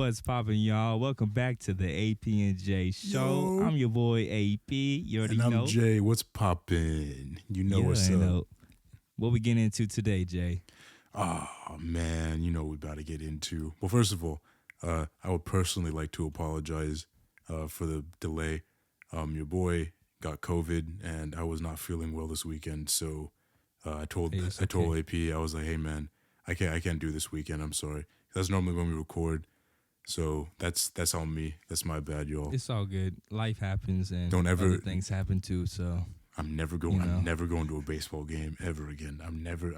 What's poppin', y'all? Welcome back to the AP and J show. Yo. I'm your boy AP. You already And I'm know. Jay. What's poppin'? You know what's I up. know. What we getting into today, Jay? Oh, man. You know what we about to get into. Well, first of all, I would personally like to apologize for the delay. Your boy got COVID, and I was not feeling well this weekend. So I told AP, I was like, hey, man, I can't do this weekend. I'm sorry. That's normally when we record. So that's on me. That's my bad, y'all. It's all good. Life happens, and other things happen too. So I'm never going to a baseball game ever again. I'm never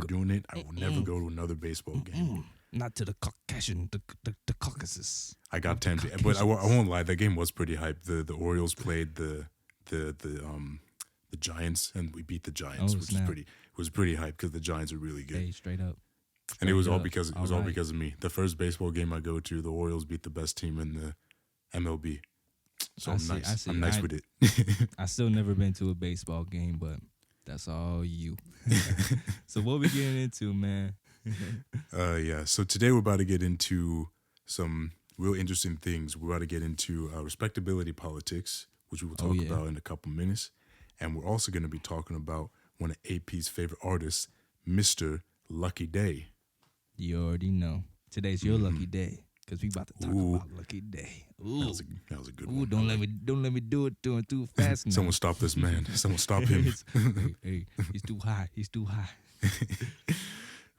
doing it. I will never go to another baseball game. Not to the Caucasian, the Caucasus. I got tempted, but I won't lie. That game was pretty hype. The Orioles played the Giants, and we beat the Giants, which was pretty hype because the Giants are really good. Hey, straight up. And it was all because of me. The first baseball game I go to, the Orioles beat the best team in the MLB. So I'm nice with it. I still never been to a baseball game, but that's all you. So what we getting into, man? Yeah. So today we're about to get into some real interesting things. We're about to get into respectability politics, which we will talk about in a couple minutes. And we're also going to be talking about one of AP's favorite artists, Mr. Lucky Daye. You already know. Today's your lucky day, because we about to talk about Lucky Daye. Ooh. That was a good one. Don't let me do it too fast now. Someone stop this man. Someone stop him. hey, he's too high.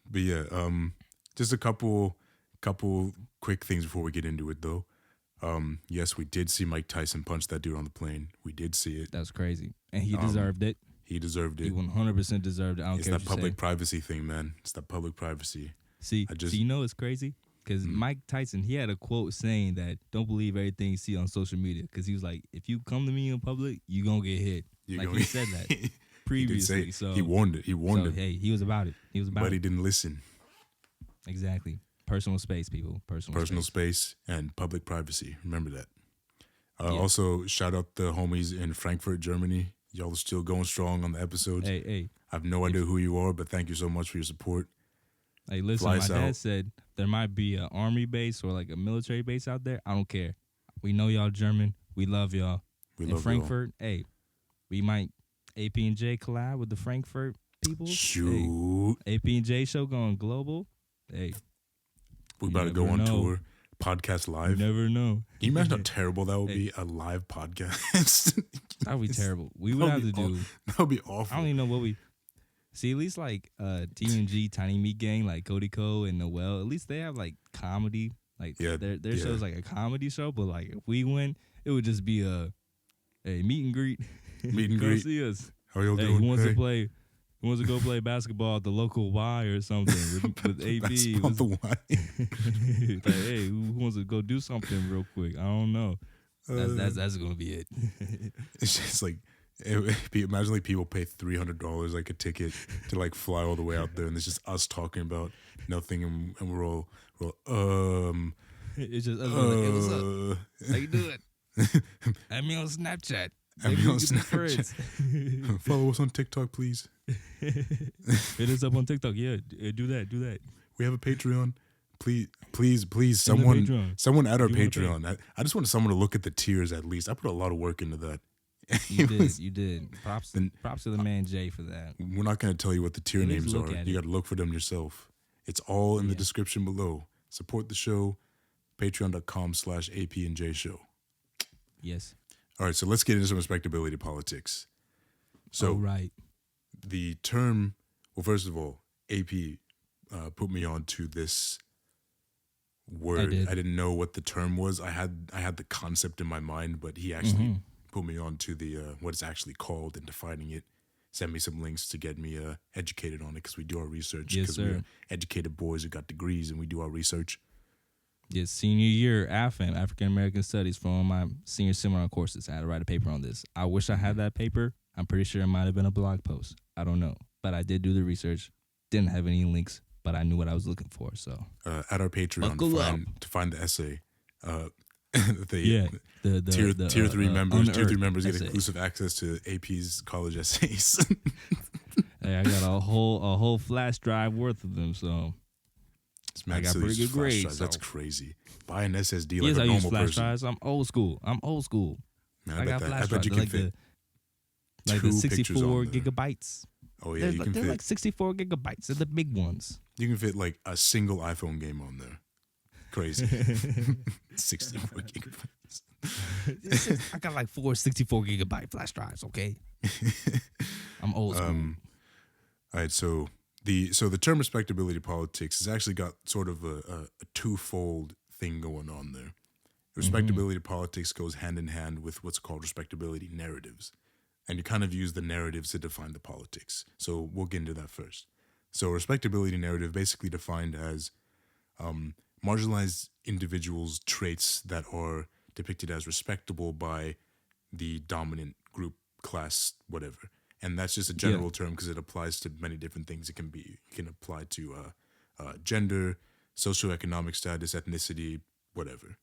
But yeah, just a couple quick things before we get into it though. Yes, we did see Mike Tyson punch that dude on the plane. We did see it. That was crazy, and he deserved it. He deserved it. He 100% deserved it. I don't it's care. It's that public privacy thing, man. It's that public privacy. See, you know it's crazy? Because Mike Tyson, he had a quote saying that don't believe everything you see on social media. Because he was like, if you come to me in public, you going to get hit. He said that previously. He warned it. Hey, he was about it. But he didn't listen. Exactly. Personal space, people. Personal space and public privacy. Remember that. Also, shout out the homies in Frankfurt, Germany. Y'all are still going strong on the episodes. Hey. I have no idea who you are, but thank you so much for your support. Hey, listen, my dad said there might be an army base or like a military base out there. I don't care. We know y'all German. We love y'all. In Frankfurt, hey, we might AP and J collab with the Frankfurt people. Shoot. Hey, AP and J show going global. Hey. We about to go on tour. Podcast live. You never know. Can you imagine how terrible that would be? A live podcast. That would be terrible. We would have to do. That would be awful. I don't even know what we. See, at least like TNG, Tiny Meat Gang, like Cody Co and Noel, at least they have like comedy. Like their show's like a comedy show, but like if we win, it would just be a meet and greet. Meet and greet. See us. How y'all doing? Who wants to go play basketball at the local Y or something with AP? The Y. Like, hey, who wants to go do something real quick? I don't know. That's gonna be it. It's just like. Imagine like people pay $300 like a ticket to like fly all the way out there, and it's just us talking about nothing, and we're all it's just us like, hey, what's up? How you doing? Add me on Snapchat. Follow us on TikTok, please. Hit us up on TikTok. Yeah, do that. We have a Patreon. Please, someone add our Patreon. I just wanted someone to look at the tiers at least. I put a lot of work into that. You did. Props to the man Jay for that. We're not going to tell you what the tier names are. You got to look for them yourself. It's all in the description below. Support the show. Patreon.com/AP and J show. Yes. All right, so let's get into some respectability politics. So, the term. Well, first of all, AP put me on to this word. I didn't know what the term was. I had the concept in my mind, but he actually. Put me on to the what it's actually called and defining it. Send me some links to get me educated on it because we do our research. Yes, sir. We're educated boys who got degrees and we do our research. Yes, senior year AFAM, African American Studies, for one of my senior seminar courses. I had to write a paper on this. I wish I had that paper. I'm pretty sure it might have been a blog post. I don't know, but I did do the research. Didn't have any links, but I knew what I was looking for. So at our Patreon to find the essay. the tier 3 members. Tier 3 members get exclusive access to AP's college essays. Hey, I got a whole flash drive worth of them. So I got pretty good grades. That's crazy. Buy an SSD yes, like a I use normal flash person. drives. I'm old school. Man, I got flash drives. you can fit like the 64 on there. gigabytes. Oh yeah, they're like 64 gigabytes. They're the big ones. You can fit like a single iPhone game on there. Crazy. 64 gigabytes. I got like 64 gigabyte flash drives. Okay. I'm old school. All right, so the term respectability politics has actually got sort of a twofold thing going on there. Respectability politics goes hand in hand with what's called respectability narratives. And you kind of use the narratives to define the politics. So we'll get into that first. So respectability narrative basically defined as marginalized individuals' traits that are depicted as respectable by the dominant group, class, whatever. And that's just a general term because it applies to many different things. It can apply to gender, socioeconomic status, ethnicity, whatever.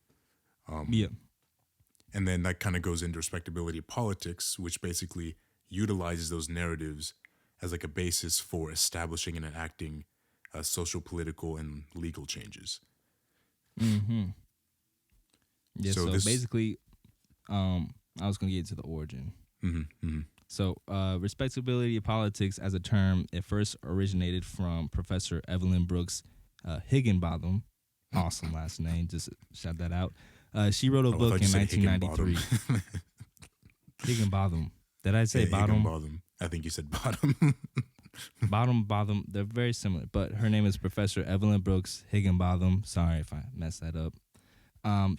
And then that kind of goes into respectability politics, which basically utilizes those narratives as like a basis for establishing and enacting social, political, and legal changes. Yeah, so basically, I was going to get into the origin. So respectability politics as a term, it first originated from Professor Evelyn Brooks Higginbotham. Awesome last name. Just shout that out. She wrote a book in 1993. Higginbotham. Did I say bottom? Higginbotham. I think you said bottom. Bottom. They're very similar, but her name is Professor Evelyn Brooks Higginbotham. Sorry if I messed that up.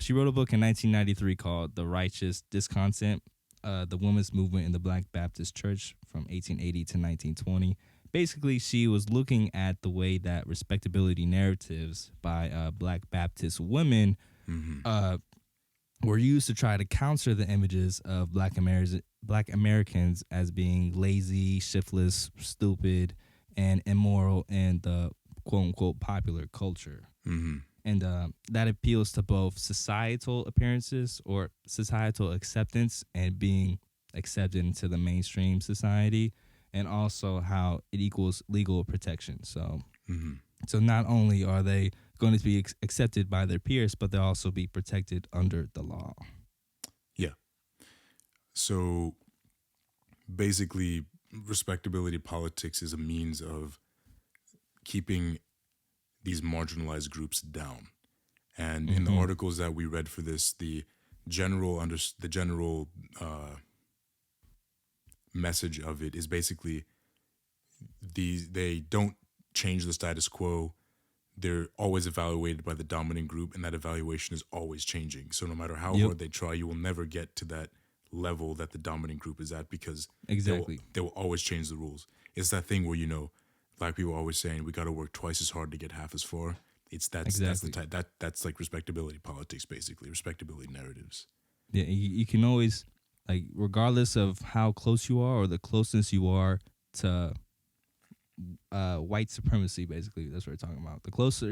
She wrote a book in 1993 called The Righteous Discontent, the Women's Movement in the Black Baptist Church from 1880 to 1920. Basically, she was looking at the way that respectability narratives by Black Baptist women were used to try to counter the images of Black Americans as being lazy, shiftless, stupid, and immoral in the quote-unquote popular culture. And that appeals to both societal appearances or societal acceptance and being accepted into the mainstream society, and also how it equals legal protection. So, so not only are they going to be accepted by their peers, but they'll also be protected under the law. Yeah. So basically, respectability politics is a means of keeping these marginalized groups down. And in the articles that we read for this, the general message of it is basically they don't change the status quo. They're always evaluated by the dominant group, and that evaluation is always changing. So no matter how hard they try, you will never get to that level that the dominant group is at, because they will always change the rules. It's that thing where, Black people are always saying we got to work twice as hard to get half as far. That's the type that's like respectability politics, basically respectability narratives. Yeah, you can always, like, regardless of how close you are or the closeness you are to white supremacy, basically that's what we're talking about. The closer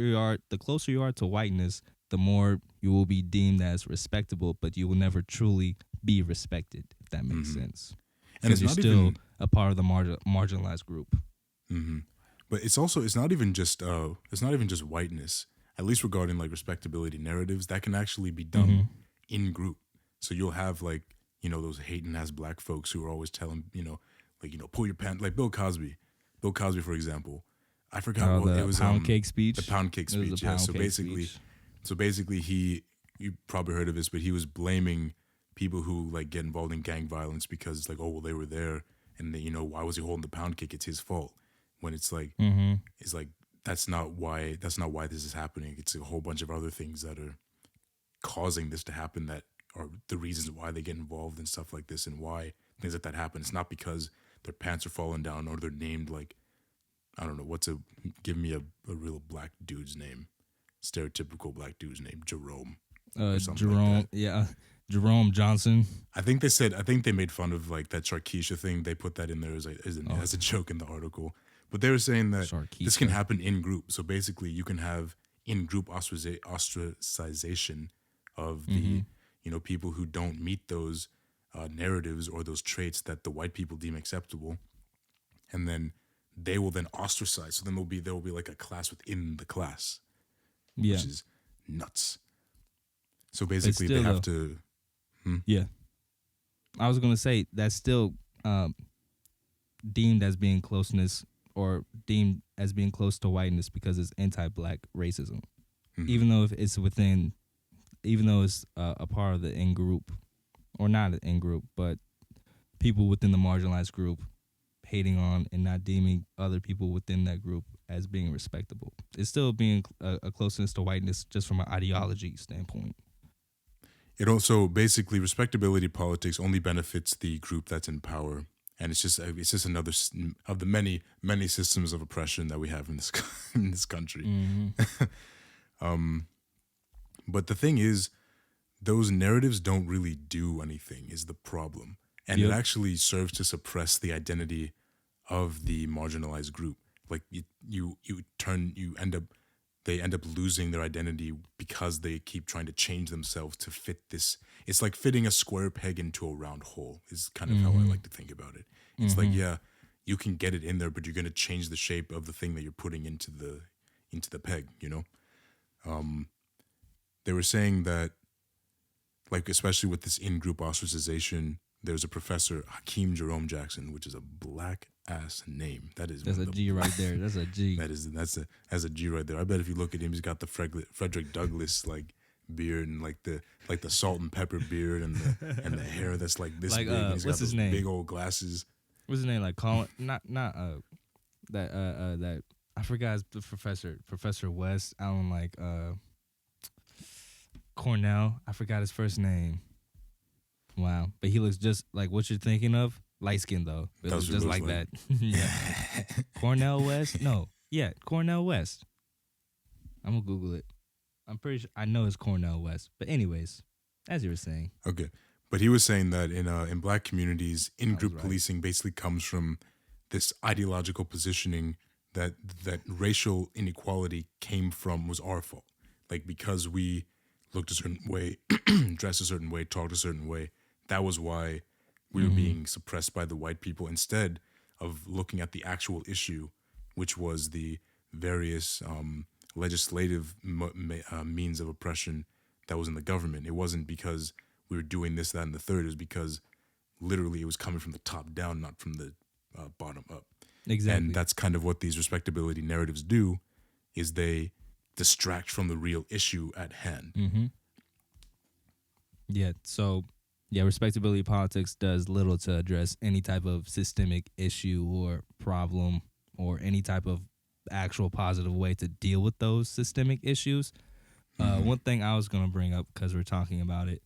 you are to whiteness, the more you will be deemed as respectable, but you will never truly be respected, if that makes sense. And you're still a part of the marginalized group. But it's not even just whiteness. At least regarding like respectability narratives, that can actually be done in group. So you'll have like those hating ass Black folks who are always telling pull your pants, like Bill Cosby. Bill Cosby, for example, I forgot what it was. Pound cake speech. The pound cake speech. Yeah. So basically, you probably heard of this, but he was blaming people who like get involved in gang violence because like, oh well, they were there, and they, why was he holding the pound cake? It's his fault. When it's like, it's like that's not why this is happening. It's a whole bunch of other things that are causing this to happen that are the reasons why they get involved in stuff like this and why things like that happen. It's not because their pants are falling down or they're named like, I don't know, give me a real Black dude's name, stereotypical Black dude's name, Jerome. Jerome, like yeah. Jerome Johnson. I think they made fun of like that Sharkeisha thing. They put that in there as a joke in the article. But they were saying that this can happen in group. So basically, you can have in-group ostracization of the people who don't meet those narratives or those traits that the white people deem acceptable, and then they will then ostracize. So then there will be like a class within the class. which is nuts. So basically, still, they have to. Yeah, I was gonna say that's still deemed as being closeness or deemed as being close to whiteness because it's anti-black racism, even though if it's within, even though it's a part of the in group, or not an in group, but people within the marginalized group hating on and not deeming other people within that group as being respectable. It's still being a closeness to whiteness just from an ideology standpoint. It also basically respectability politics only benefits the group that's in power, and it's just another of the many systems of oppression that we have in this in this country. But the thing is, those narratives don't really do anything. Is the problem, and it actually serves to suppress the identity of the marginalized group. Like they end up losing their identity because they keep trying to change themselves to fit this. It's like fitting a square peg into a round hole is kind of how I like to think about it. It's like, yeah, you can get it in there, but you're going to change the shape of the thing that you're putting into the peg, you know? They were saying that, like, especially with this in-group ostracization, there's a professor, Hakeem Jerome Jackson, which is a black-ass name. That's a G right there. That's a G. That's a G right there. I bet if you look at him, he's got the Frederick Douglass like beard and like the salt and pepper beard and the hair that's like this big. And he's what's got his those name? big old glasses. What's his name? Like Colin? That I forgot the Professor West. I don't like Cornell. I forgot his first name. Wow, but he looks just like what you're thinking of. Light skin though, it looks just like that. Yeah, Cornell West. No, yeah, Cornell West. I'm gonna Google it. I'm pretty sure I know it's Cornell West. But anyways, as you were saying. Okay, but he was saying that in black communities, in-group policing basically comes from this ideological positioning that racial inequality was our fault. Like, because we looked a certain way, dressed a certain way, talked a certain way, that was why we were being suppressed by the white people, instead of looking at the actual issue, which was the various legislative means of oppression that was in the government. It wasn't because we were doing this, that, and the third. It was because literally it was coming from the top down, not from the bottom up. Exactly. And that's kind of what these respectability narratives do, is they distract from the real issue at hand. Yeah, so, respectability politics does little to address any type of systemic issue or problem or any type of actual positive way to deal with those systemic issues. One thing I was going to bring up, because we're talking about it,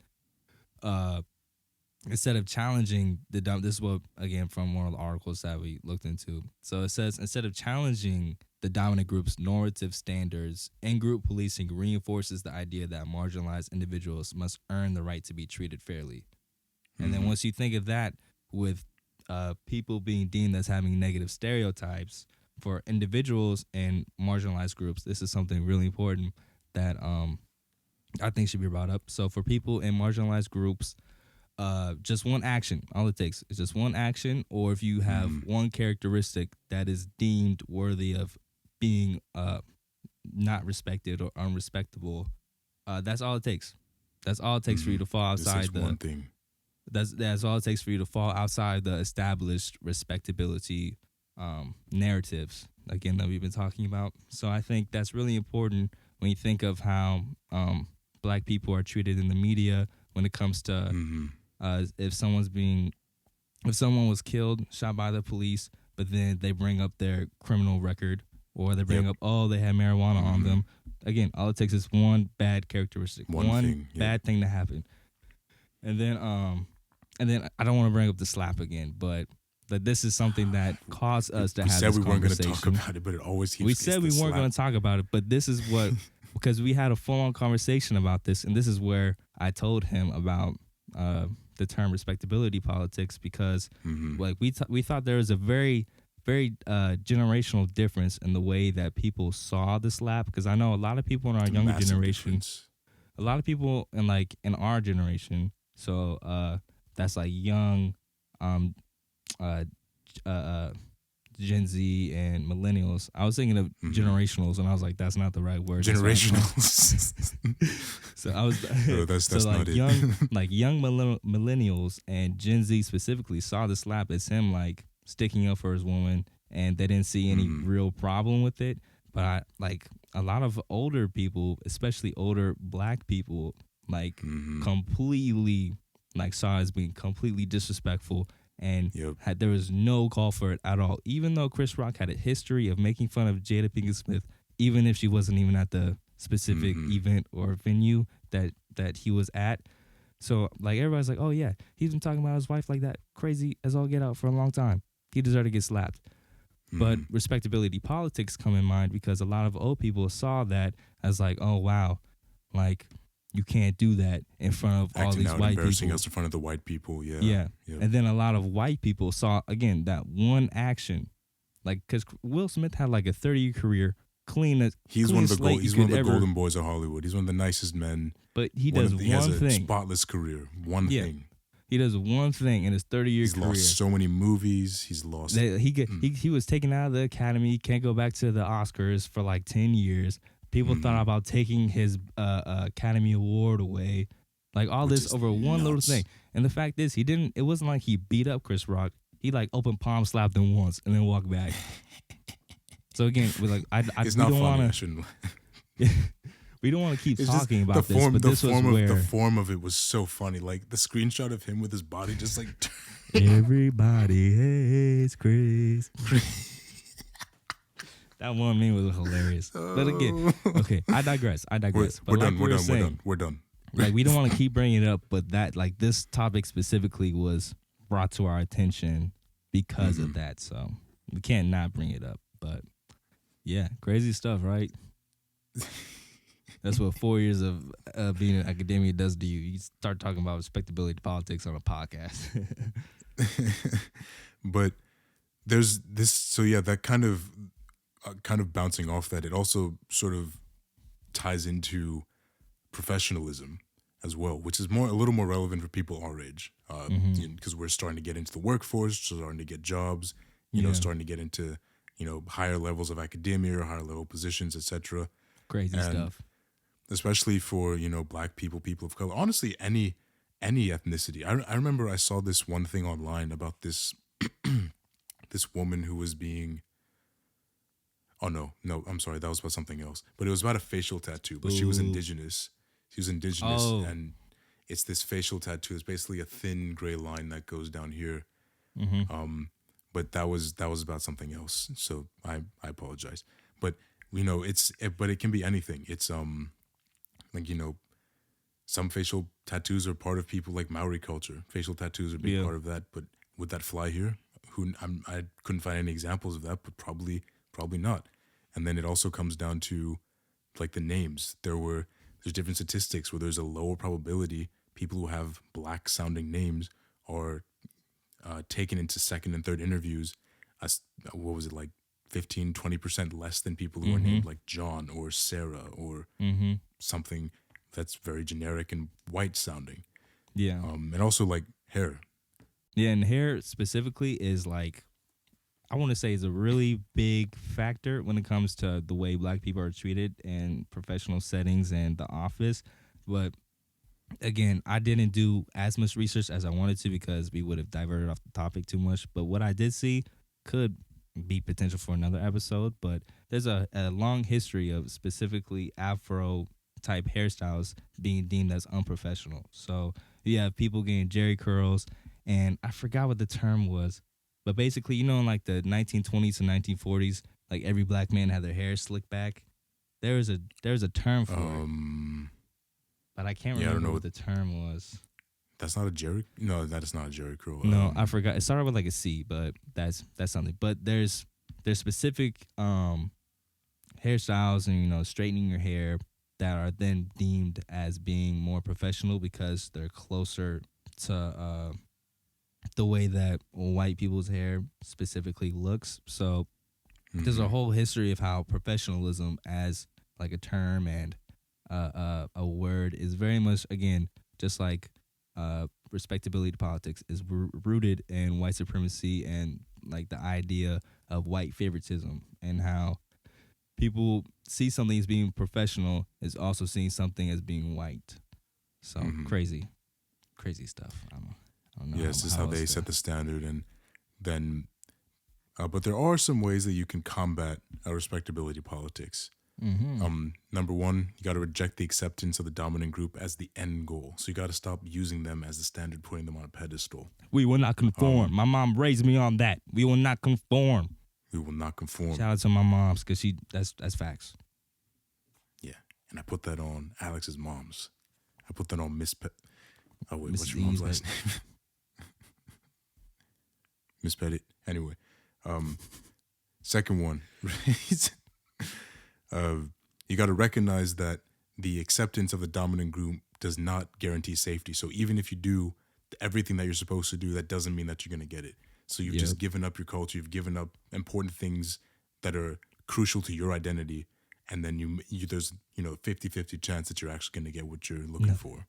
instead of challenging this is what, again, from one of the articles that we looked into. So it says, instead of challenging the dominant group's normative standards, in-group policing reinforces the idea that marginalized individuals must earn the right to be treated fairly. And then once you think of that with people being deemed as having negative stereotypes for individuals and marginalized groups, this is something really important that I think should be brought up. So for people in marginalized groups, just one action, all it takes is just one action, or if you have one characteristic that is deemed worthy of being not respected or unrespectable, that's all it takes. That's all it takes for you to fall outside one thing. That's all it takes for you to fall outside the established respectability narratives, again, that we've been talking about. So I think that's really important when you think of how black people are treated in the media when it comes to if someone was killed, shot by the police, but then they bring up their criminal record, or they bring up, they had marijuana on them. Again, all it takes is one bad characteristic, one bad thing to happen. And then I don't want to bring up the slap again, but this is something that caused us to have this conversation. We said we weren't going to talk about it, but it always keeps. We said we weren't going to talk about it, but this is what, because we had a full-on conversation about this, and this is where I told him about the term respectability politics, because like we thought there was a very, very generational difference in the way that people saw the slap, because I know a lot of people in our younger generation, a lot of people in our generation, so that's like young Gen Z and millennials. I was thinking of generationals, and I was like, that's not the right word. Generationals. So I was that's so like not it. young millennials and Gen Z specifically saw the slap as him like sticking up for his woman, and they didn't see any real problem with it. But a lot of older people, especially older Black people, like completely like saw it as being completely disrespectful, and there was no call for it at all. Even though Chris Rock had a history of making fun of Jada Pinkett Smith, even if she wasn't even at the specific event or venue that he was at. So like everybody's like, oh yeah, he's been talking about his wife like that, crazy as all get out for a long time. He deserved to get slapped. But respectability politics come in mind because a lot of old people saw that as like, oh wow, like you can't do that in front of all these white embarrassing people. us in front of the white people, Yeah. And then a lot of white people saw again that one action, like because Will Smith had like a 30-year career, he's one of the golden boys of Hollywood. He's one of the nicest men. But he does one thing. He has a spotless career. One thing. He does one thing in his 30-year career. He's lost so many movies. He's lost. He was taken out of the Academy. Can't go back to the Oscars for like 10 years. People thought about taking his Academy Award away. Like all this over one little thing. And the fact is, it wasn't like he beat up Chris Rock. He like open palm slapped him once and then walked back. So again, we're like, it's not funny. We don't want to keep talking about this, but this was where the form of it was so funny. Like the screenshot of him with his body just like everybody hates Chris. That one meme was hilarious. But again, okay, I digress. We're done. Like we don't want to keep bringing it up, but that like this topic specifically was brought to our attention because of that. So we can't not bring it up. But yeah, crazy stuff, right? That's what 4 years of being in academia does to you. You start talking about respectability politics on a podcast. But there's this, so yeah, that kind of bouncing off that, it also sort of ties into professionalism as well, which is a little more relevant for people our age, because we're starting to get into the workforce, starting to get jobs, starting to get into higher levels of academia or higher level positions, etc. Crazy stuff. Especially for, Black people, people of color, honestly, any ethnicity. I remember I saw this one thing online about this this woman who was being, oh no, I'm sorry, that was about something else. But it was about a facial tattoo, but she was indigenous. She was indigenous, and it's this facial tattoo. It's basically a thin gray line that goes down here. But that was about something else. So I apologize. But but it can be anything. It's some facial tattoos are part of people like Maori culture. Facial tattoos are a big part of that. But would that fly here? I couldn't find any examples of that, but probably not. And then it also comes down to like the names. There's different statistics where there's a lower probability people who have Black sounding names are taken into second and third interviews as, what was it, like 15, 20% less than people who are named like John or Sarah or something that's very generic and white sounding. Yeah. And also like hair. Yeah, and hair specifically is like, I want to say is a really big factor when it comes to the way Black people are treated in professional settings and the office. But again, I didn't do as much research as I wanted to because we would have diverted off the topic too much. But what I did see could be potential for another episode. But there's a long history of specifically Afro type hairstyles being deemed as unprofessional. So you have people getting jerry curls, and I forgot what the term was. But basically, in like the 1920s to 1940s, like every Black man had their hair slicked back. There's a term for it. But I can't remember what the term was. That's not a jerry? No, that is not a jerry curl. No, I forgot. It started with like a C, but that's something. But there's specific hairstyles and straightening your hair that are then deemed as being more professional because they're closer to the way that white people's hair specifically looks. So there's a whole history of how professionalism as like a term and a word is very much, again, just like respectability politics is rooted in white supremacy and like the idea of white favoritism and how people see something as being professional is also seeing something as being white. So crazy stuff. I don't know. Yes, this is how they set the standard, and then, but there are some ways that you can combat respectability politics. Number one, you got to reject the acceptance of the dominant group as the end goal. So you got to stop using them as the standard, putting them on a pedestal. We will not conform. My mom raised me on that. We will not conform. We will not conform. Shout out to my moms, because that's facts. Yeah, and I put that on Alex's mom's. I put that on Miss Oh wait, Miss what's your mom's last name? Miss Pettit. Anyway, second one, you got to recognize that the acceptance of the dominant group does not guarantee safety. So even if you do everything that you're supposed to do, that doesn't mean that you're going to get it. So you've just given up your culture. You've given up important things that are crucial to your identity. And then you there's 50-50 chance that you're actually going to get what you're looking for.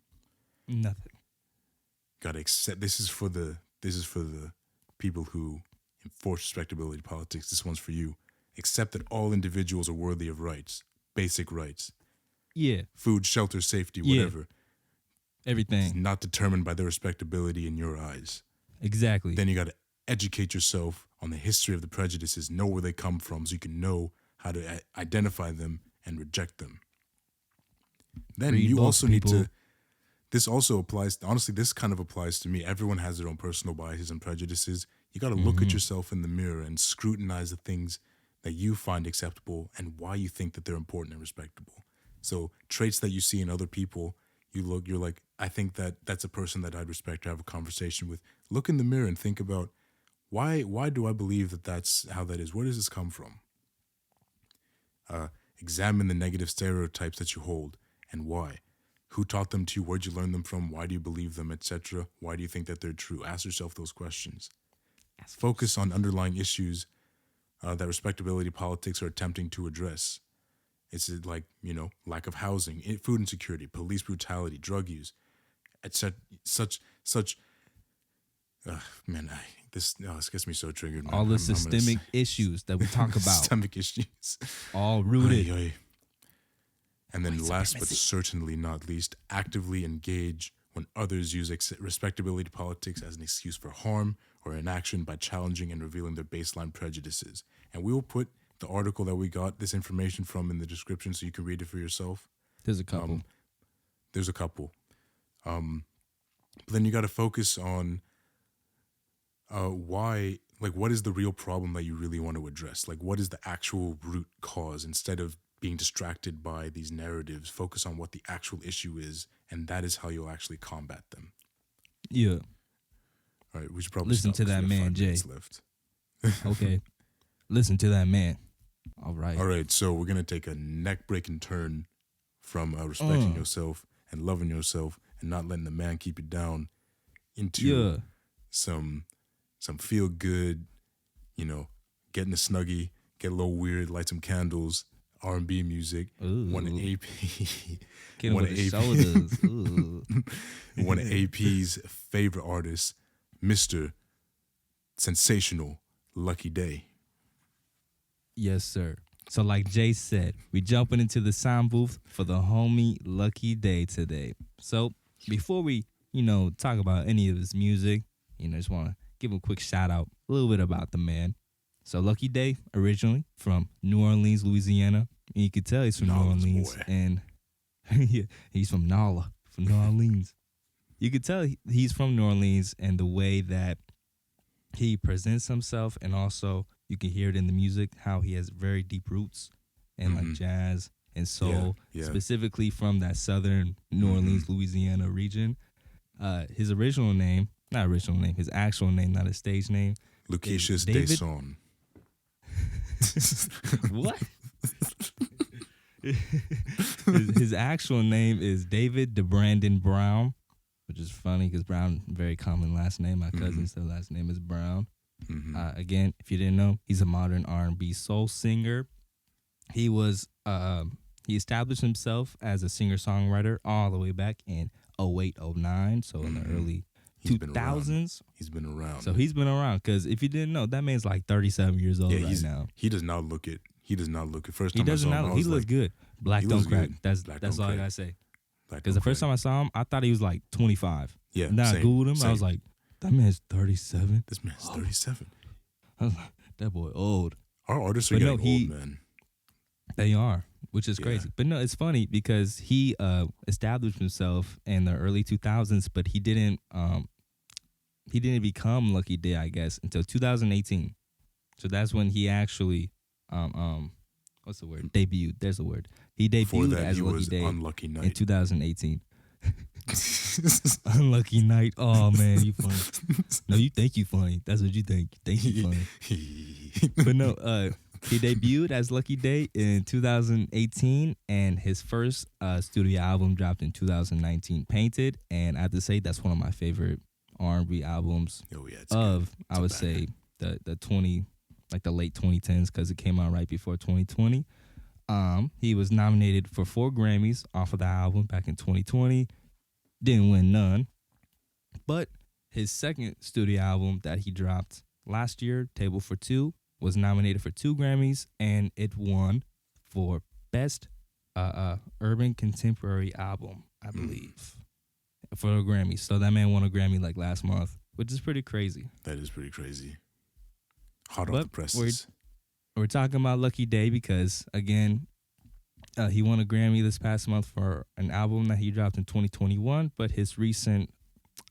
Nothing. Got to accept. This is for the people who enforce respectability politics. This one's for you. Accept that all individuals are worthy of rights, basic rights. Yeah. Food, shelter, safety, whatever. Everything. It's not determined by their respectability in your eyes. Exactly. Then you got to educate yourself on the history of the prejudices, know where they come from, so you can know how to identify them and reject them. Then you also need to. This also applies. Honestly, this kind of applies to me. Everyone has their own personal biases and prejudices. You got to look at yourself in the mirror and scrutinize the things that you find acceptable and why you think that they're important and respectable. So traits that you see in other people, you're like, I think that's a person that I'd respect to have a conversation with. Look in the mirror and think about why do I believe that that's how that is? Where does this come from? Examine the negative stereotypes that you hold and why. Who taught them to you? Where'd you learn them from? Why do you believe them, etc.? Why do you think that they're true? Ask yourself those questions. Focus on underlying issues that respectability politics are attempting to address. It's like, lack of housing, food insecurity, police brutality, drug use, etc. This gets me so triggered, man. All the systemic issues that we talk about. Systemic issues. All rooted. And then last but certainly not least, actively engage when others use respectability politics as an excuse for harm or inaction by challenging and revealing their baseline prejudices. And we will put the article that we got this information from in the description so you can read it for yourself. There's a couple. But then you got to focus on why, like, what is the real problem that you really want to address? Like, what is the actual root cause? Instead of being distracted by these narratives, focus on what the actual issue is, and that is how you'll actually combat them. Yeah. All right, we should probably listen to that man, Jay. Left. Okay. Listen to that man. All right. So we're going to take a neck-breaking turn from respecting yourself and loving yourself and not letting the man keep you down into some feel-good, getting a Snuggie, get a little weird, light some candles, R&B music. Ooh. One of AP. One of AP's favorite artists, Mr. Sensational Lucky Daye. Yes, sir. So like Jay said, we jumping into the sound booth for the homie Lucky Daye today. So before we, talk about any of his music, just want to give him a quick shout out, a little bit about the man. So Lucky Daye, originally from New Orleans, Louisiana. And you could tell he's from New Orleans. Boy. And he's from NOLA, from New Orleans. You could tell he's from New Orleans, and the way that he presents himself, and also you can hear it in the music, how he has very deep roots in like jazz and soul, specifically from that southern New Orleans, Louisiana region. His actual name, not his stage name, Lucretius Deson. What? his actual name is David DeBrandon Brown, which is funny because Brown, very common last name. My cousin's last name is Brown. Again, if you didn't know, he's a modern R&B soul singer. He established himself as a singer-songwriter all the way back in 2008, 2009, so in the early 2000s. He's been around. So he's been around, because if you didn't know, that man's like 37 years old right now. He does not look it. First He time I saw him, he looks like, good. Black don't crack. That's all I gotta say. Because the first time I saw him, I thought he was like 25. Yeah. And then I Googled him. I was like, that man's 37. This man's 37. I was like, that boy old. Our artists are getting old, man. They are, which is crazy. But no, it's funny because he established himself in the early 2000s, but he didn't become Lucky Daye, I guess, until 2018. So that's when he actually what's the word? Debuted. There's a word. He debuted as Lucky Daye Unlucky Night in 2018. Unlucky Night. Oh man, you funny. No, you think you funny. That's what you think. You think you funny. But no, he debuted as Lucky Daye in 2018, and his first studio album dropped in 2019, Painted. And I have to say that's one of my favorite R&B albums I would say the late 2010s, because it came out right before 2020. He was nominated for 4 Grammys off of the album back in 2020. Didn't win none. But his second studio album that he dropped last year, Table for Two, was nominated for 2 Grammys, and it won for Best Urban Contemporary Album, I believe, for a Grammy. So that man won a Grammy like last month, which is pretty crazy. That is pretty crazy. Hot off the presses. We're talking about Lucky Daye because, again, he won a Grammy this past month for an album that he dropped in 2021, but his recent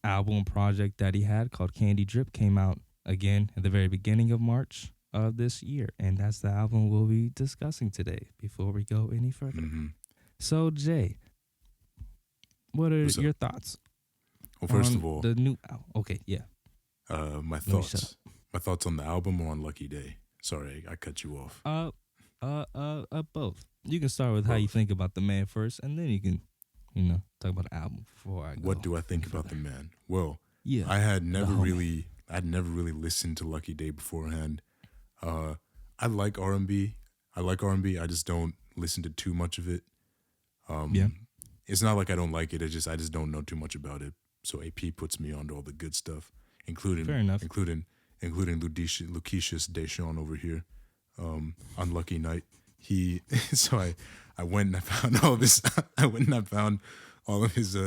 album project that he had called Candy Drip came out again at the very beginning of March of this year, and that's the album we'll be discussing today before we go any further. So, Jay, what are your thoughts? Well, first of all, the new album. Okay, yeah. My thoughts on the album or on Lucky Daye? Sorry, I cut you off. Both. You can start with how you think about the man first, and then you can, talk about the album before I go. What do I think about the man? Well, I had never really listened to Lucky Daye beforehand. I like R&B. I just don't listen to too much of it. It's not like I don't like it. I just don't know too much about it. So AP puts me onto all the good stuff, including Lucretius Deshawn over here. Unlucky Night. I went and I found all of his. I went and I found all of his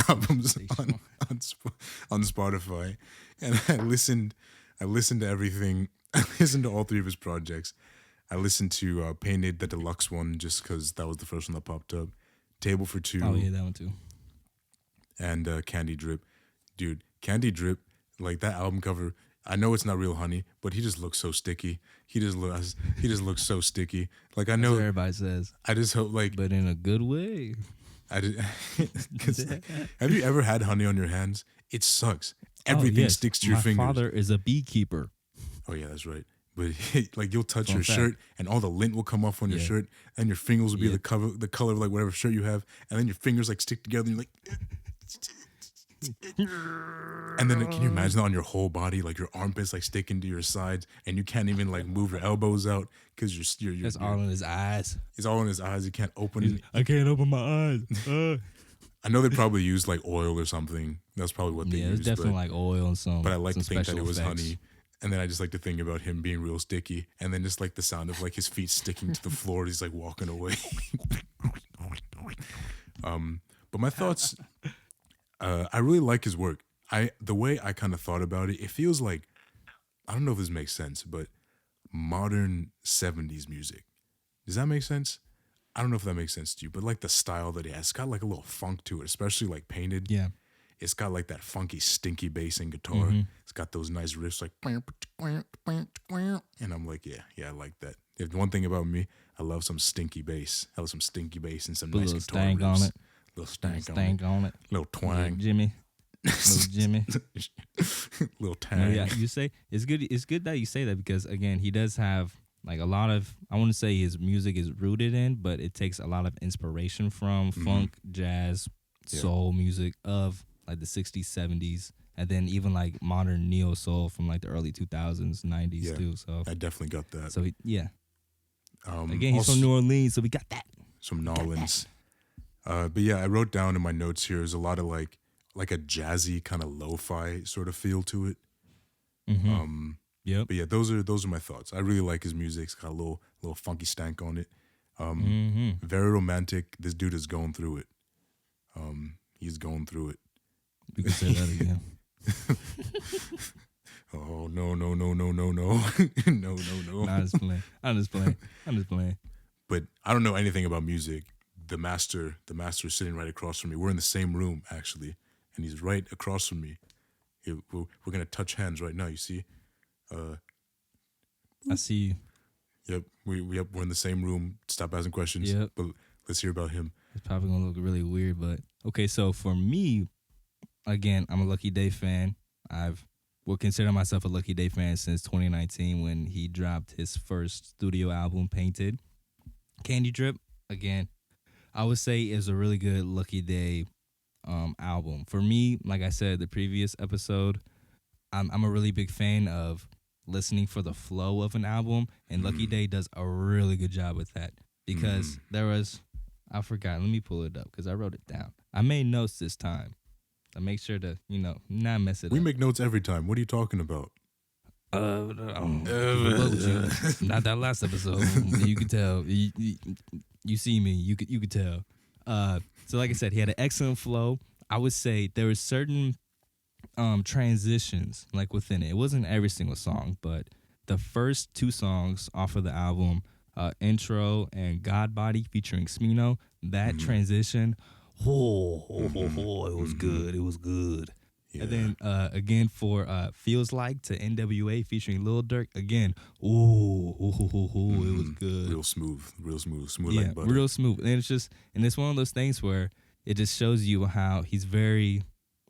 albums on Spotify, and I listened to everything. I listened to all 3 of his projects. I listened to Painted, the deluxe one, just because that was the first one that popped up. Table for Two. Oh yeah, that one too. And Candy Drip, dude. Candy Drip, like that album cover. I know it's not real honey, but he just looks so sticky. He just looks so sticky. Like I know that's what everybody says. I just hope but in a good way. Have you ever had honey on your hands? It sucks. Everything sticks to your fingers. My father is a beekeeper. Oh yeah, that's right. But like you'll touch your shirt and all the lint will come off on your shirt, and your fingers will be the color of like whatever shirt you have, and then your fingers like stick together and you're like. And then can you imagine on your whole body, like your armpits like sticking to your sides, and you can't even like move your elbows out because you're That's all in his eyes. It's all in his eyes. You can't open it. I can't open my eyes. I know they probably used like oil or something. That's probably what they used. Yeah, it's definitely like oil and some. But I like to think that it was effects. honey. And then I just like to think about him being real sticky, and then just like the sound of like his feet sticking to the floor. He's like walking away. But my thoughts. I really like his work. The way I kind of thought about it, it feels like, I don't know if this makes sense, but modern 70s music. Does that make sense? I don't know if that makes sense to you, but like the style that he has, it's got like a little funk to it, especially like Painted. Yeah. It's got like that funky, stinky bass and guitar. It's got those nice riffs like, and I'm like, yeah, I like that. If one thing about me, I love some stinky bass. I love some stinky bass and some nice guitar riffs. On it. Little stank on it. Little twang. Little Jimmy. Little tang. Yeah, you say it's good. It's good that you say that because again, he does have like a lot of. I want to say his music is rooted in, but it takes a lot of inspiration from funk, jazz, soul music of like the 60s, 70s, and then even like modern neo soul from like the early 2000s, 90s too. So I definitely got that. So again, he's from New Orleans, so we got that. Some Nolans. But yeah, I wrote down in my notes here is a lot of like like a jazzy kind of lo-fi sort of feel to it. Yep. But yeah, those are my thoughts. I really like his music. It's got a little funky stank on it. Very romantic. This dude is going through it. He's going through it. You can say that again. Oh no. No. I'm just playing. But I don't know anything about music. The master is sitting right across from me. We're in the same room actually, and he's right across from me. We're gonna touch hands right now. You see? I see you. Yep, we're in the same room. Stop asking questions. Yep. But let's hear about him. It's probably gonna look really weird, but okay. So for me, again, I'm a Lucky Daye fan. Will consider myself a Lucky Daye fan since 2019 when he dropped his first studio album, Painted. Candy Drip, again, I would say is a really good Lucky Daye album. For me, like I said the previous episode, I'm a really big fan of listening for the flow of an album, and Lucky Daye does a really good job with that because I forgot, let me pull it up because I wrote it down. I made notes this time. I make sure to, not mess it up. We make notes every time. What are you talking about? Not that last episode. You could tell. You see me. You could tell. So like I said, he had an excellent flow. I would say there were certain transitions like within it. It wasn't every single song, but the first two songs off of the album, Intro and God Body featuring Smino, that transition, it was good. It was good. Yeah. And then again for Feels Like to NWA featuring Lil Durk, again, it was good. Real smooth yeah, like butter. Real smooth. And it's one of those things where it just shows you how he's very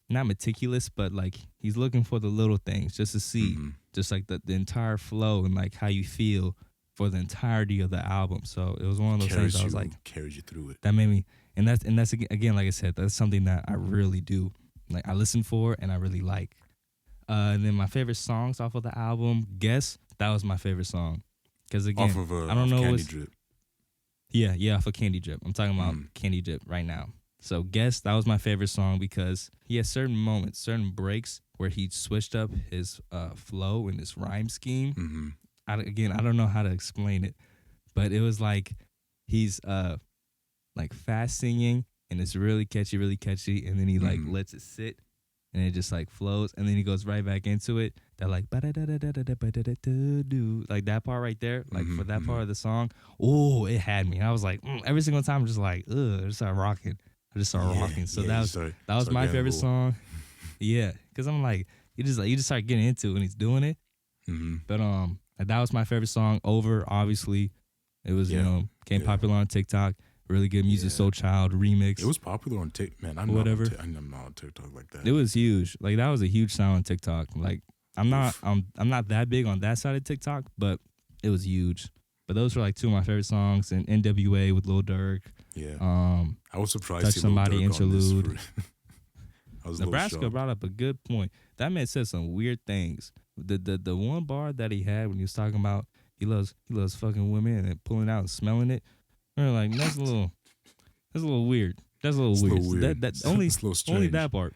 not meticulous, but like he's looking for the little things just to see, just like the entire flow and like how you feel for the entirety of the album. So it was one of those things I was like, carries you through it. That made me, and that's again, like I said, that's something that I really do. Like I listen for and I really like. And then my favorite songs off of the album, Guess, that was my favorite song. Because again, off of I don't know Candy Drip. Yeah, off of Candy Drip. I'm talking about Candy Drip right now. So Guess, that was my favorite song because he had certain moments, certain breaks where he switched up his flow and his rhyme scheme. I don't know how to explain it, but it was like he's like fast singing and it's really catchy, and then he like lets it sit and it just like flows and then he goes right back into it. That like like that part right there, like for that part of the song, it had me. I was like every single time, I'm just like I just started rocking. So that was my favorite song. Yeah, because I'm like you just start getting into it when he's doing it. But that was my favorite song. Over, obviously, it was came popular on TikTok. Really good music, Soul Child remix. It was popular on TikTok, man. I'm not on TikTok like that. It was huge. Like that was a huge sound on TikTok. Like I'm not that big on that side of TikTok, but it was huge. But those were like two of my favorite songs. And NWA with Lil Durk. Yeah. I was surprised. Touch Somebody interlude. I was Nebraska brought up a good point. That man said some weird things. The one bar that he had when he was talking about he loves fucking women and pulling out and smelling it. We're like, that's a little weird. That's a little weird. That only that part.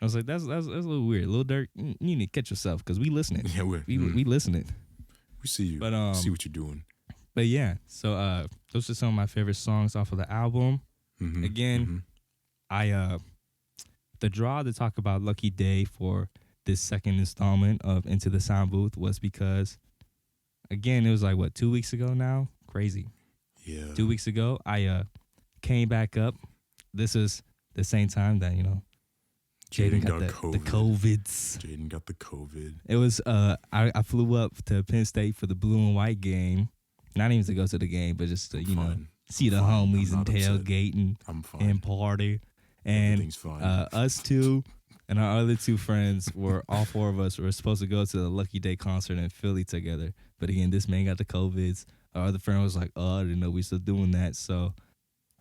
I was like, that's a little weird. Lil Durk, you need to catch yourself because we listening. Yeah, we listening. We see you. But see what you're doing. But yeah, so those are some of my favorite songs off of the album. Again, I the draw to talk about Lucky Daye for this second installment of Into the Sound Booth was because, again, it was like 2 weeks ago now. Crazy. Yeah. 2 weeks ago, I came back up. This is the same time that Jaydin got the COVIDs. Jaydin got the COVID. It was I flew up to Penn State for the blue and white game. Not even to go to the game, but just to see the homies and tailgate and party. And us two and our other two friends all four of us were supposed to go to the Lucky Daye concert in Philly together. But again, this man got the COVIDs. Our other friend was like, I didn't know we still doing that. So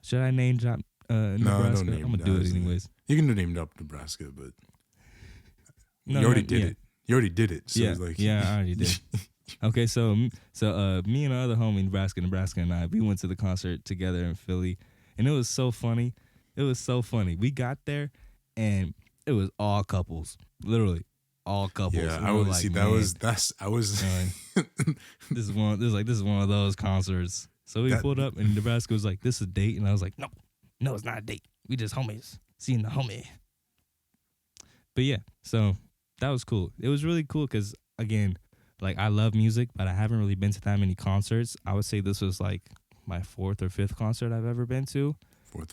should I name drop Nebraska? I'm going to do it anyways. You can name drop Nebraska, but you already did it. You already did it. So yeah, it's like, I already did. Okay, so me and our other homie, Nebraska and I, we went to the concert together in Philly. And it was so funny. We got there, and it was all couples, literally all couples. Yeah, I was see that was I was. This is one of those concerts. So we pulled up, and Nebraska was like, "This is a date," and I was like, "No, it's not a date. We just homies, seeing the homie." But yeah, so that was cool. It was really cool because again, like I love music, but I haven't really been to that many concerts. I would say this was like my 4th or 5th concert I've ever been to.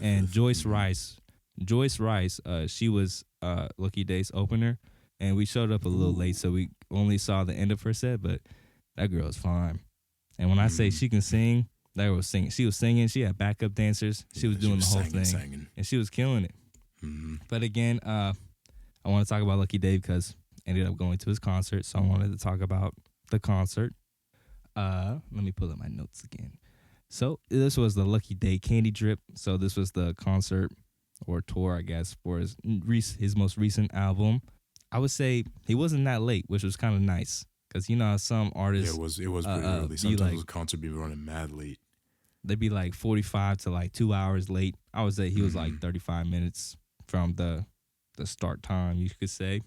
And Joyce Rice, she was Lucky Daye's opener, and we showed up a little late, so we only saw the end of her set. But that girl is fine. And when I say she can sing, that girl was singing. She was singing. She had backup dancers. She was doing the whole thing, and she was killing it. But again, I want to talk about Lucky Daye because I ended up going to his concert, so I wanted to talk about the concert. Let me pull up my notes again. So this was the Lucky Daye Candy Drip. So this was the concert or tour, I guess, for his most recent album. I would say he wasn't that late, which was kind of nice because you know some artists. Yeah, it was pretty early. Sometimes the concert be running mad late. They'd be like 45 to like 2 hours late. I would say he was like 35 minutes from the start time, you could say.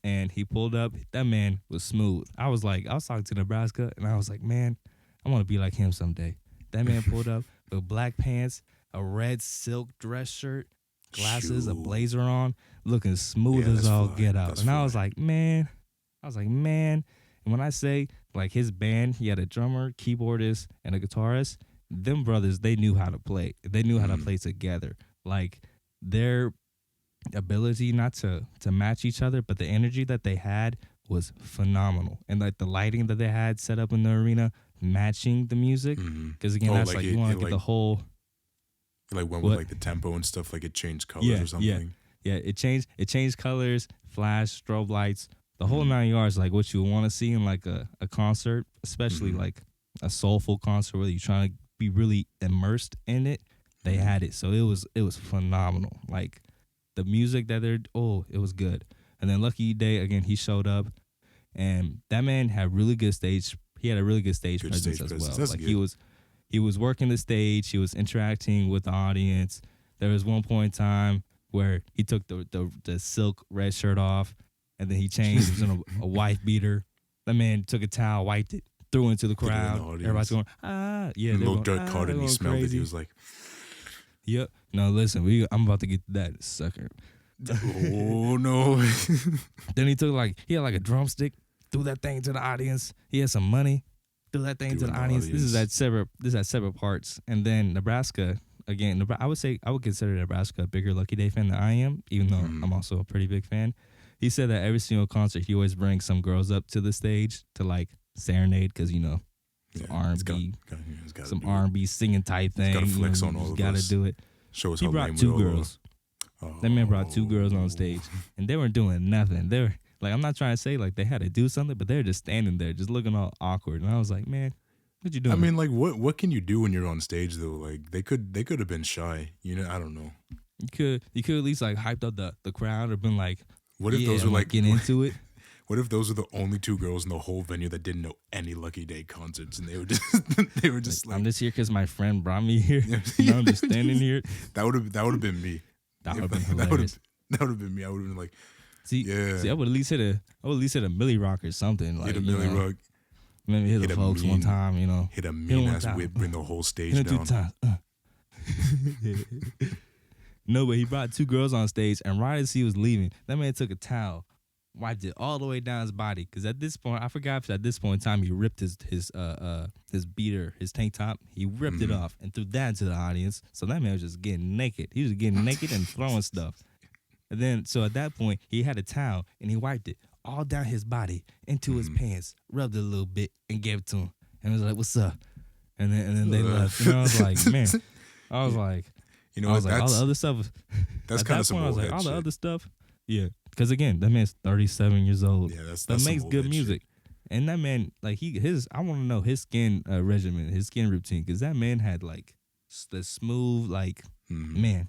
And he pulled up. That man was smooth. I was talking to Nebraska, and I was like, man, I want to be like him someday. That man pulled up with black pants, a red silk dress shirt, glasses, a blazer on, looking smooth as all get out. And I was like, man. And when I say, like, his band, he had a drummer, keyboardist, and a guitarist. Them brothers, they knew how to play. They knew how to play together. Like, their ability not to match each other, but the energy that they had was phenomenal. And, like, the lighting that they had set up in the arena matching the music, because again, that's like you want to get the whole like went with like the tempo and stuff, like it changed colors or something. Yeah, it changed colors, flash, strobe lights, the whole 9 yards, like what you want to see in like a concert, especially like a soulful concert where you're trying to be really immersed in it. They had it, so it was phenomenal. Like the music that it was good. And then Lucky Daye, again, he showed up, and that man had really good stage. He had a really good stage presence as well. That's like good. he was working the stage. He was interacting with the audience. There was one point in time where he took the silk red shirt off, and then he changed. He was in a wife beater. That man took a towel, wiped it, threw it into the crowd. Everybody's going, yeah. Little Dirk Carter, and he smelled it. He was like, yep. No, listen, I'm about to get to that sucker. Oh no. Then he had like a drumstick, threw that thing to the audience. He had some money, threw that thing to the audience. This is at separate parts. And then Nebraska, again, I would consider Nebraska a bigger Lucky Daye fan than I am, even though I'm also a pretty big fan. He said that every single concert he always brings some girls up to the stage to like serenade, because you know, R&B, some R&B singing type thing. Got to flex on all of us. Got to do it. Show us he how brought 2 girls. That man brought 2 girls on stage, and they weren't doing nothing. They were like, I'm not trying to say like they had to do something, but they're just standing there, just looking all awkward. And I was like, man, what you doing? I mean, like, what can you do when you're on stage though? Like, they could have been shy. You know, I don't know. You could at least like hyped up the crowd or been like, what if those were like getting into it? What if those were the only 2 girls in the whole venue that didn't know any Lucky Daye concerts, and they were just like, I'm just here because my friend brought me here. You know, I'm just standing here. That would have been me. That would have been hilarious. That would have been me. I would have been like, see, I would at least hit a Millie Rock or something. Like, hit a Millie Rock. Maybe hit the folks one time, you know. Hit a mean ass whip, bring the whole stage down. No, but he brought 2 girls on stage, and right as he was leaving, that man took a towel, wiped it all the way down his body. Because at this point, I forgot if at this point in time he ripped his beater, his tank top. He ripped it off and threw that into the audience. So that man was just getting naked. He was getting naked and throwing stuff. And then, so at that point, he had a towel and he wiped it all down his body into his pants, rubbed it a little bit, and gave it to him. And was like, "What's up?" And then they left. And I was like, man, you know what? Like, all the other stuff. That's kind of some old head all shit. the other stuff. Yeah, because again, that man's 37 years old. Yeah, that's makes good music. Shit. And that man, like I want to know his skin regimen, his skin routine, because that man had like the smooth, like man.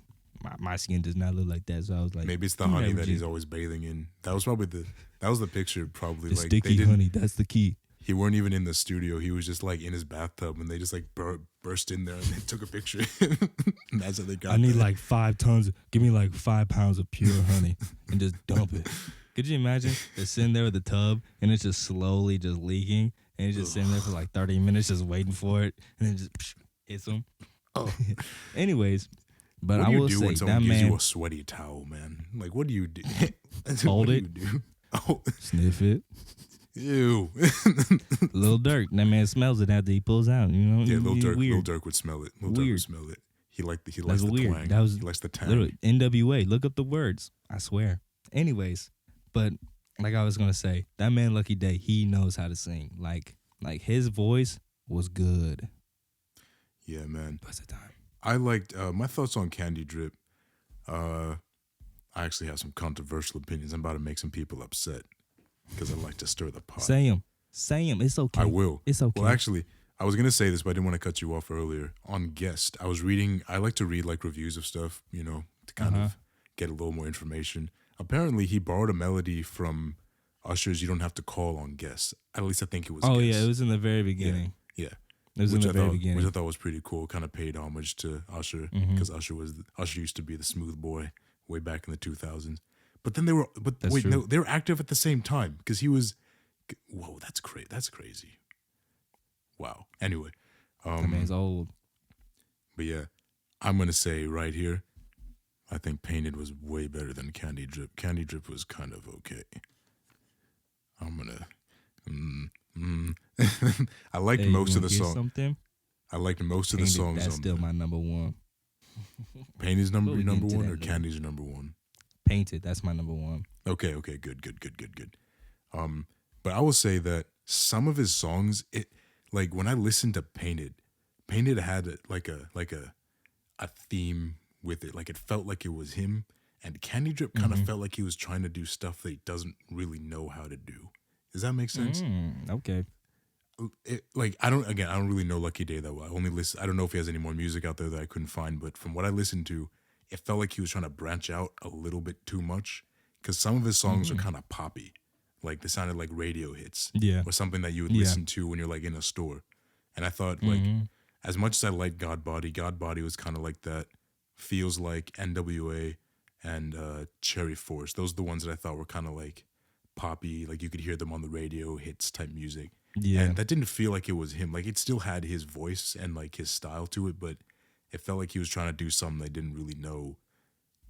My skin does not look like that, so I was like, maybe it's the honey that he's always bathing in. That was probably the picture. Probably the like sticky honey. That's the key. he weren't even in the studio. He was just like in his bathtub, and they just like burst in there and they took a picture. And that's how they got. I need like 5 tons. Give me like 5 pounds of pure honey and just dump it. Could you imagine? They're sitting there with the tub and it's just slowly just leaking, and he's just sitting there for like 30 minutes just waiting for it, and then just hits him. Oh. Anyways, but I will say when someone that gives man you a sweaty towel, man. Like, what do you do? Hold it. Oh, sniff it. Ew. Lil Durk, that man smells it after he pulls out. You know, yeah, Lil Durk. Weird. Lil Durk would smell it. Lil Durk would smell it. He likes the weird. twang. That was he likes the tang. Literally, NWA. Look up the words. I swear. Anyways, but like I was gonna say, that man Lucky Daye, he knows how to sing. Like his voice was good. Yeah, man. What's the time? I liked my thoughts on Candy Drip. I actually have some controversial opinions. I'm about to make some people upset because I like to stir the pot. Say them. It's okay. I will. It's okay. Well, actually, I was gonna say this, but I didn't want to cut you off earlier. On Guest, I was reading. I like to read like reviews of stuff, you know, to kind of get a little more information. Apparently, he borrowed a melody from Usher's "You Don't Have to Call" on Guest. At least I think it was. Oh Guest. yeah, it was in the very beginning. Yeah. It was in the very beginning. Which I thought was pretty cool. Kind of paid homage to Usher because Usher used to be the smooth boy way back in the 2000s. But then they were active at the same time because he was. Whoa, that's crazy. That's crazy. Wow. Anyway, that man's old. But yeah, I'm gonna say right here, I think Painted was way better than Candy Drip. Candy Drip was kind of okay. I'm gonna. I liked most of the songs. I liked most of the songs. That's still my number one. Painted's number one or Candy's number one? Painted. That's my number one. Okay. Good. But I will say that some of his songs, like when I listened to Painted had a theme with it. Like it felt like it was him. And Candy Drip kind of felt like he was trying to do stuff that he doesn't really know how to do. Does that make sense? Okay. I don't really know Lucky Daye that well. I don't know if he has any more music out there that I couldn't find, but from what I listened to, it felt like he was trying to branch out a little bit too much because some of his songs are kind of poppy. Like they sounded like radio hits. Yeah. Or something that you would listen to when you're like in a store. And I thought like as much as I liked God Body was kind of like that. Feels Like, NWA, and Cherry Force. Those are the ones that I thought were kind of like poppy, like you could hear them on the radio, hits type music. Yeah. And that didn't feel like it was him. Like it still had his voice and like his style to it, but it felt like he was trying to do something I didn't really know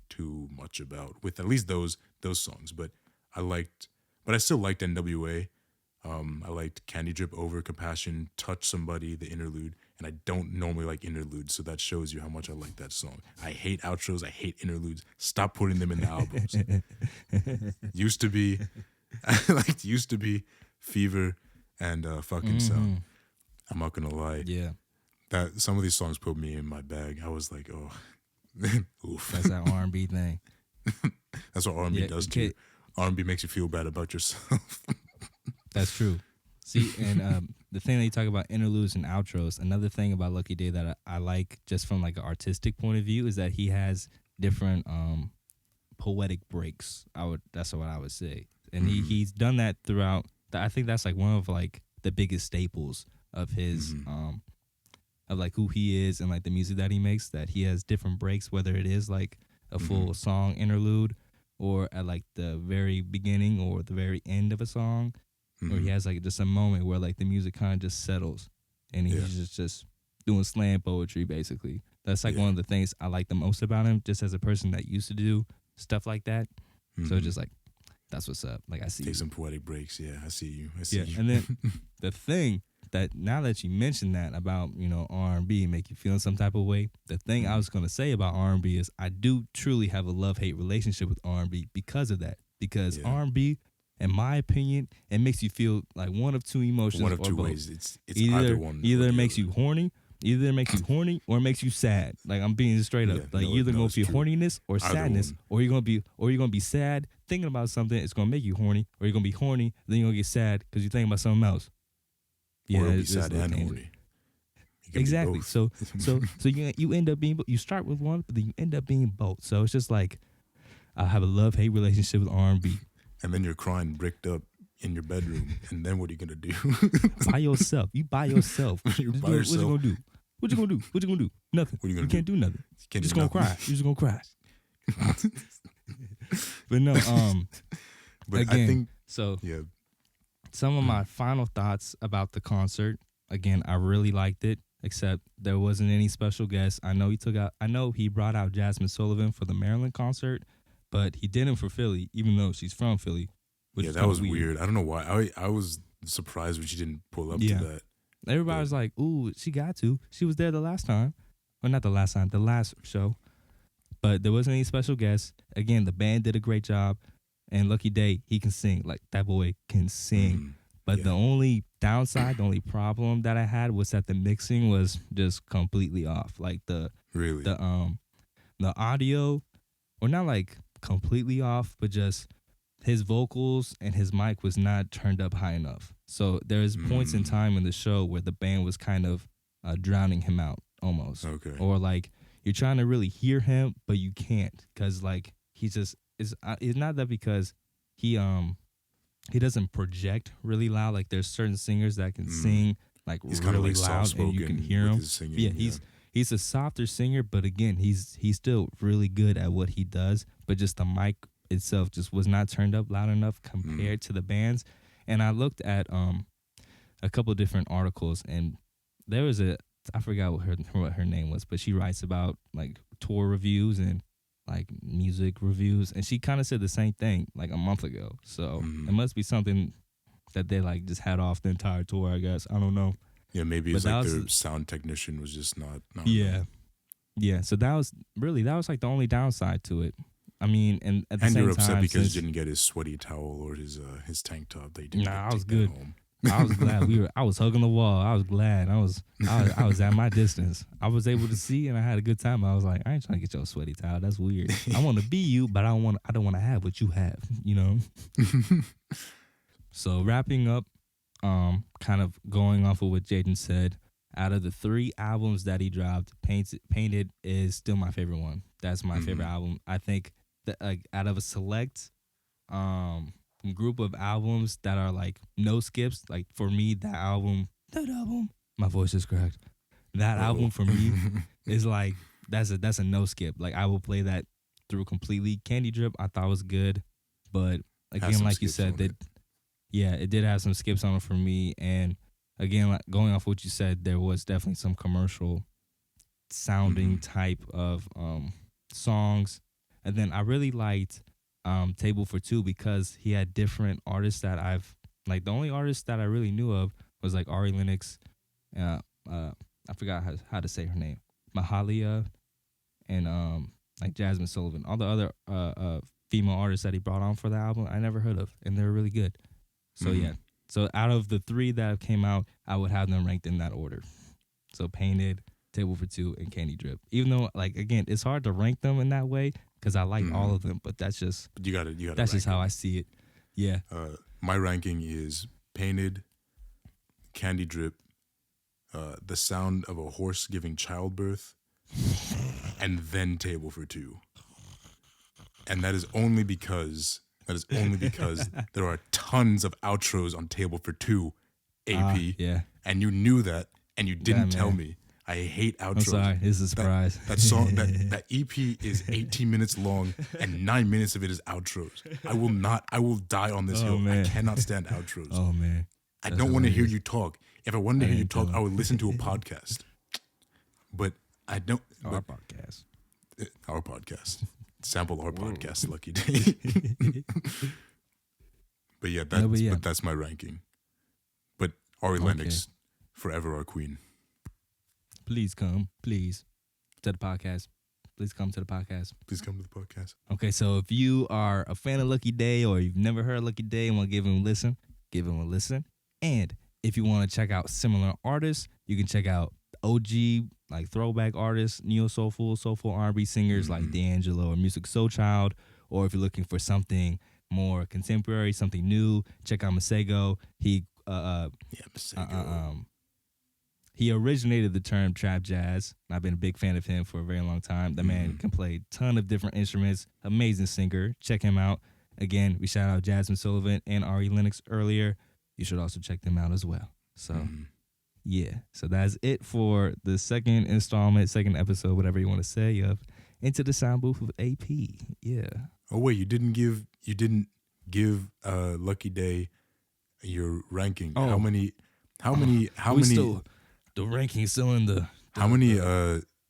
too much about with at least those songs. But I still liked NWA. I liked Candy Drip over Compassion, Touch Somebody, the interlude, and I don't normally like interludes, so that shows you how much I like that song. I hate outros, I hate interludes. Stop putting them in the albums. Used to be Fever and fucking Sound. I'm not gonna lie. Yeah. That some of these songs put me in my bag. I was like, oh, oof. That's that R&B thing. That's what R&B does too. R&B makes you feel bad about yourself. That's true. See, and the thing that you talk about interludes and outros, another thing about Lucky Daye that I like just from like an artistic point of view is that he has different poetic breaks. That's what I would say. And he's done that throughout. I think that's like one of like the biggest staples of his of like who he is and like the music that he makes, that he has different breaks, whether it is like a full song interlude or at like the very beginning or the very end of a song, or he has like just a moment where like the music kind of just settles and he's just doing slam poetry basically. That's like one of the things I like the most about him, just as a person that used to do stuff like that. So just like, that's what's up. Like I see Take some poetic breaks. Yeah, I see you. I see you. And then the thing that now that you mentioned that about, you know, R&B make you feel in some type of way, the thing I was going to say about R&B is I do truly have a love-hate relationship with R&B because of that. Because R&B, in my opinion, it makes you feel like one of two emotions. One of two ways. It's either one. Either it makes you horny. Either it makes you horny or it makes you sad. Like I'm being straight up. Like you're either gonna feel horniness or sadness, or you're gonna be sad thinking about something. It's gonna make you horny, or you're gonna be horny, then you're gonna get sad because you're thinking about something else. Yeah, or be sad and horny. Exactly. So you end up being, you start with one, but then you end up being both. So it's just like I have a love-hate relationship with R&B. And then you're crying bricked up in your bedroom, and then what are you gonna do? By yourself. You by yourself. You're by yourself. What you gonna do? What you gonna do? What you gonna do? Nothing. What are you gonna can't do nothing. You're just gonna cry. You're just gonna cry. But no, but again, I think so. Yeah. Some of my final thoughts about the concert. Again, I really liked it, except there wasn't any special guests. I know he brought out Jasmine Sullivan for the Maryland concert, but he didn't for Philly, even though she's from Philly. Yeah, that was weird. I don't know why. I was surprised when she didn't pull up to that. Everybody was like, "Ooh, she got to." She was there the last time. Well, not the last time, the last show. But there wasn't any special guests. Again, the band did a great job. And Lucky Daye, he can sing. Like, that boy can sing. But the only downside, the only problem that I had was that the mixing was just completely off. Like, the audio, or not like completely off, but just his vocals and his mic was not turned up high enough. So there's points in time in the show where the band was kind of drowning him out almost. Okay. Or like you're trying to really hear him, but you can't, because like he's just it's not that because he doesn't project really loud. Like there's certain singers that can sing like he's really like loud and you can hear him. Singing, He's a softer singer, but again he's still really good at what he does. But just the mic itself just was not turned up loud enough compared to the bands. And I looked at a couple different articles, and there was I forgot what her name was, but she writes about like tour reviews and like music reviews, and she kind of said the same thing like a month ago. So it must be something that they like just had off the entire tour, I guess. I don't know. Yeah, maybe it's like their sound technician was just not yeah. Yeah, so that was like the only downside to it. I mean, and at the same time, you're upset because he didn't get his sweaty towel or his tank top. That he didn't. Nah, I was good. I was glad I was hugging the wall. I was glad. I was at my distance. I was able to see, and I had a good time. I was like, I ain't trying to get your sweaty towel. That's weird. I want to be you, but I don't want to have what you have. You know. So wrapping up, kind of going off of what Jaydin said. Out of the 3 albums that he dropped, Painted is still my favorite one. That's my favorite album. I think that out of a select group of albums that are like no skips, like for me, that album, my voice is cracked. That album for me is like that's a no skip. Like I will play that through completely. Candy Drip I thought was good, but again, like you said, that it did have some skips on it for me. And again, like going off what you said, there was definitely some commercial sounding type of songs. And then I really liked Table for Two because he had different artists that I've like. The only artist that I really knew of was like Ari Lennox. I forgot how to say her name, Mahalia, and like Jasmine Sullivan. All the other female artists that he brought on for the album, I never heard of, and they're really good. So yeah. So out of the 3 that came out, I would have them ranked in that order. So Painted, Table for Two, and Candy Drip. Even though, like, again, it's hard to rank them in that way because I like all of them, but that's just you gotta that's just how I see it. Yeah. My ranking is Painted, Candy Drip, The Sound of a Horse Giving Childbirth, and then Table for Two. And that is only because there are tons of outros on Table for Two, AP. Yeah. And you knew that, and you didn't tell me. I hate outros. I'm sorry, it's a surprise. That song, that EP is 18 minutes long, and 9 minutes of it is outros. I will die on this hill. Man. I cannot stand outros. Oh, man. I don't want to hear you talk. If I wanted to hear you talk, I would listen to a podcast. But I don't. Our podcast. Our podcast. Sample our podcast, Lucky Daye. But yeah, that's my ranking. But Ari Lennox, forever our queen. Please come, please, to the podcast. Please come to the podcast. Please come to the podcast. Okay, so if you are a fan of Lucky Daye or you've never heard of Lucky Daye and want to give him a listen, give him a listen. And if you want to check out similar artists, you can check out OG, like throwback artists, soulful R&B singers like D'Angelo or Music Soul Child. Or if you're looking for something more contemporary, something new, check out Masego. He originated the term trap jazz. I've been a big fan of him for a very long time. The man can play a ton of different instruments. Amazing singer. Check him out. Again, we shout out Jasmine Sullivan and Ari Lennox earlier. You should also check them out as well. So, yeah. So that's it for the second installment, second episode, whatever you want to say, of Into the Sound Booth with AP. Yeah. Oh wait, you didn't give Lucky Daye your ranking. Oh. How many Still, the ranking's still in the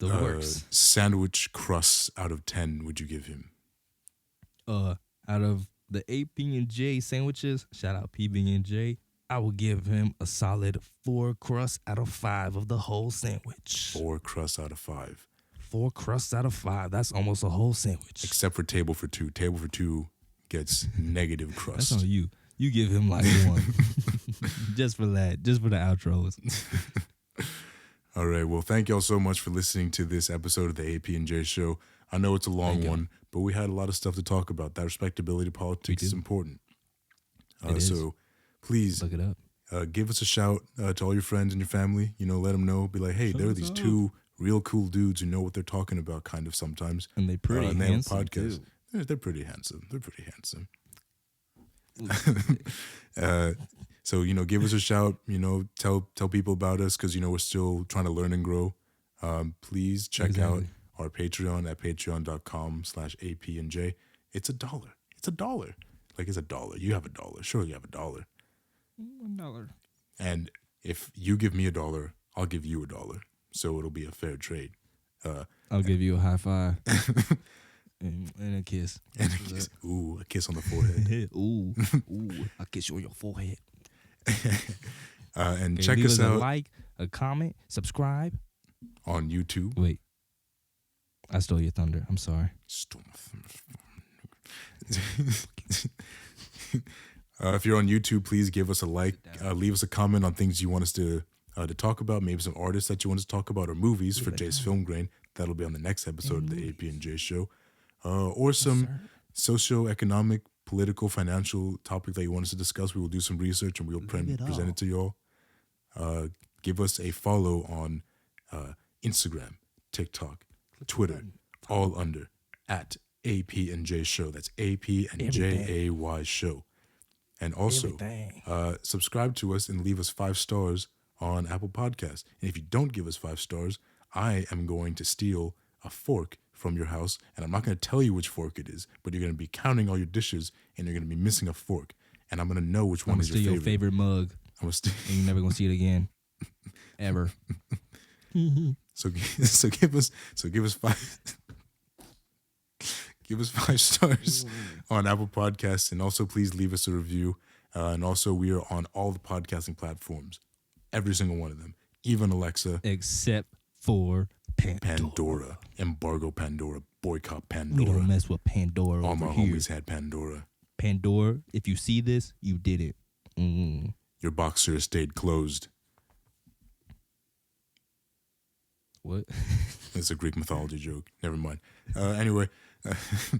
works. Sandwich crusts out of 10 would you give him? Out of the AP&J sandwiches, shout out PB&J, I will give him a solid 4 crusts out of 5 of the whole sandwich. 4 crusts out of 5. 4 crusts out of 5. That's almost a whole sandwich. Except for Table for Two. Table for Two gets negative crust. That's on you. You give him like 1. Just for that. Just for the outros. All right. Well, thank y'all so much for listening to this episode of the AP&J Show. I know it's a long one, but we had a lot of stuff to talk about. That respectability politics is important. So please look it up. Give us a shout to all your friends and your family. Let them know. Be like, hey, there are these 2 real cool dudes who know what they're talking about kind of sometimes. And they're pretty handsome, they have a podcast. Too. They're pretty handsome. So, give us a shout, tell people about us because, we're still trying to learn and grow. Please check out our Patreon at patreon.com/APNJ. It's $1. It's $1. Like, it's $1. You have $1. Sure, you have $1. $1. And if you give me $1, I'll give you $1. So it'll be a fair trade. I'll give you a high five. And a kiss. And a kiss. Ooh, a kiss on the forehead. Ooh, a kiss you on your forehead. And check us out. A like, a comment, subscribe. On YouTube. Wait. I stole your thunder. I'm sorry. Stole my thunder. If you're on YouTube, please give us a like. Leave us a comment on things you want us to talk about. Maybe some artists that you want us to talk about or movies for Jay's Film Grain. That'll be on the next episode of the AP&J Show. Or some socioeconomic, political, financial topic that you want us to discuss. We will do some research and we'll present it to y'all. Give us a follow on Instagram, TikTok, Twitter, all under at AP&J Show. That's AP&JAY Show. And also subscribe to us and leave us 5 stars on Apple Podcasts. And if you don't give us 5 stars, I am going to steal a fork from your house, and I'm not going to tell you which fork it is, but you're going to be counting all your dishes, and you're going to be missing a fork, and I'm going to know which one is your favorite mug. And you're never going to see it again, ever. So give us 5. Give us 5 stars on Apple Podcasts, and also please leave us a review. And also, we are on all the podcasting platforms, every single one of them, even Alexa, except for Pandora. Embargo Pandora. Boycott Pandora. We don't mess with Pandora. All my homies had Pandora. Pandora, if you see this, you did it. Your boxer stayed closed. What? It's a Greek mythology joke. Never mind. Anyway.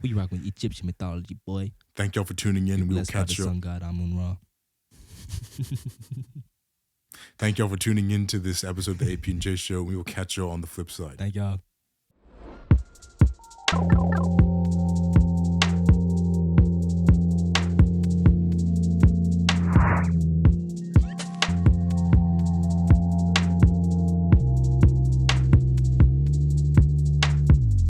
We rock with Egyptian mythology, boy. Thank y'all for tuning in. We will catch you. Sun god Amun-Ra. Thank y'all for tuning in to this episode of the AP&J Show. We will catch y'all on the flip side. Thank y'all.